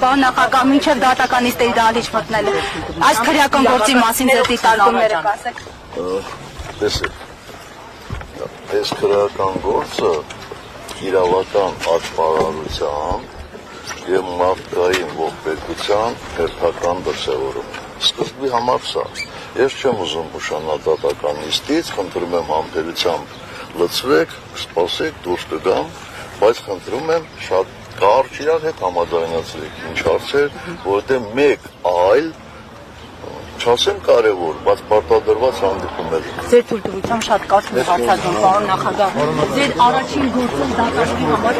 Պարոն նախագահ, մինչև դատականիստերի դահլիճ մտնել է։ Այս քրեական գործի մասին ձեր դիտարկումները կասեք։ Տեսեք, այս քրեական գործը իրավական աճպարարության և մարդկային ողբերգության հերթական դրսևորում է։ Սկզբի համար սա։ Ես չեմ ուզում ուշանալ դատականիստից, խնդրում եմ համբերությամբ լցվեք, սպասեք, դուրս կգամ, բայց խնդրում եմ շատ կարճ իրար հետ համաձայնացրեք ինչ հարցեր, որովհետև մեկ այլ չասեմ կարևոր, բայց պարտադրված հանդիպում էր։ Ձեր թույլտվությամբ շատ կարճ հարցազրույց, պարոն նախագահ, ձեր առաջին գործում դատավորի համար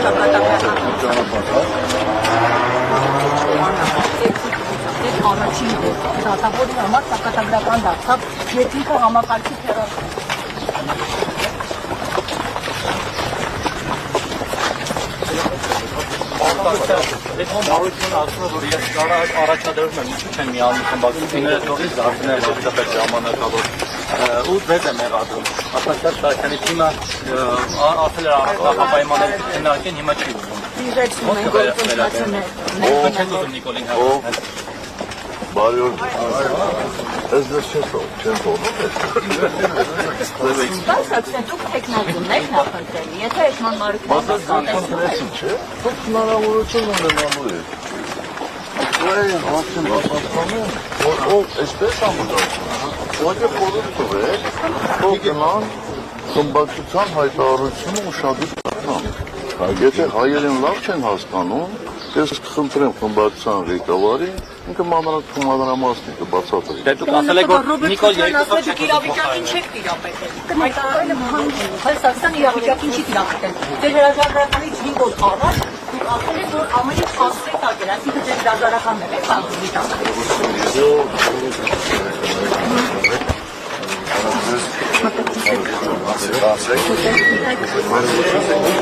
առաջին դատավորի համար ճակատագրական դարձավ, երկինքը համակարգի թերացում։ Այդ համառությունը ասում է, որ ես առաջադրում եմ, ինչու չեմ միանում խմբակցությունները թողից դարձնել որպես ժամանակավոր ու ձեզ եմ եղադրում։ Ասացած Սարգսյանի թիմը ասել էր առանց պայմանների քննարկեն, հիմա չի ուզում։ Ո՞նց կվերացնենք։ Ո՞նց չեք ուզում Նիկոլին հավաքել։ Բարի օր։ Ես դες չեմ թողնում Բայց Սարգսյան, դուք տեխնազում եք նախընտրելի, եթե էշման մարուկները հասկանեցին, չէ՞։ Դուք հնարավորություն ունենալու եք։ Այն արդեն հասկանում, որ ով այսպես ամուսնացնում, ուղղակի խորհուրդ տվեք, թող գնան խմբակցության հայտարարությունը ուշադիր կարդան։ Եթե հայերեն լավ չեն հասկանում, ես կխնդրեմ խմբակցության ղեկավարին, ինքը մանրամասնի կբացատրի։ Դե դուք ասել եք, որ Նիկոլ երկուսով չեք իրավիճակին չեք տիրապետել։ Հայտարարել եմ հանձին, հայ Սարգսյան իրավիճակին չի տիրապետել։ Ձեր հրաժարականից 5 օր առաջ դուք ասել եք, որ ամենից հասցե տակ էր, այսինքն ձեր հրաժարականն եք հանձնի տակ։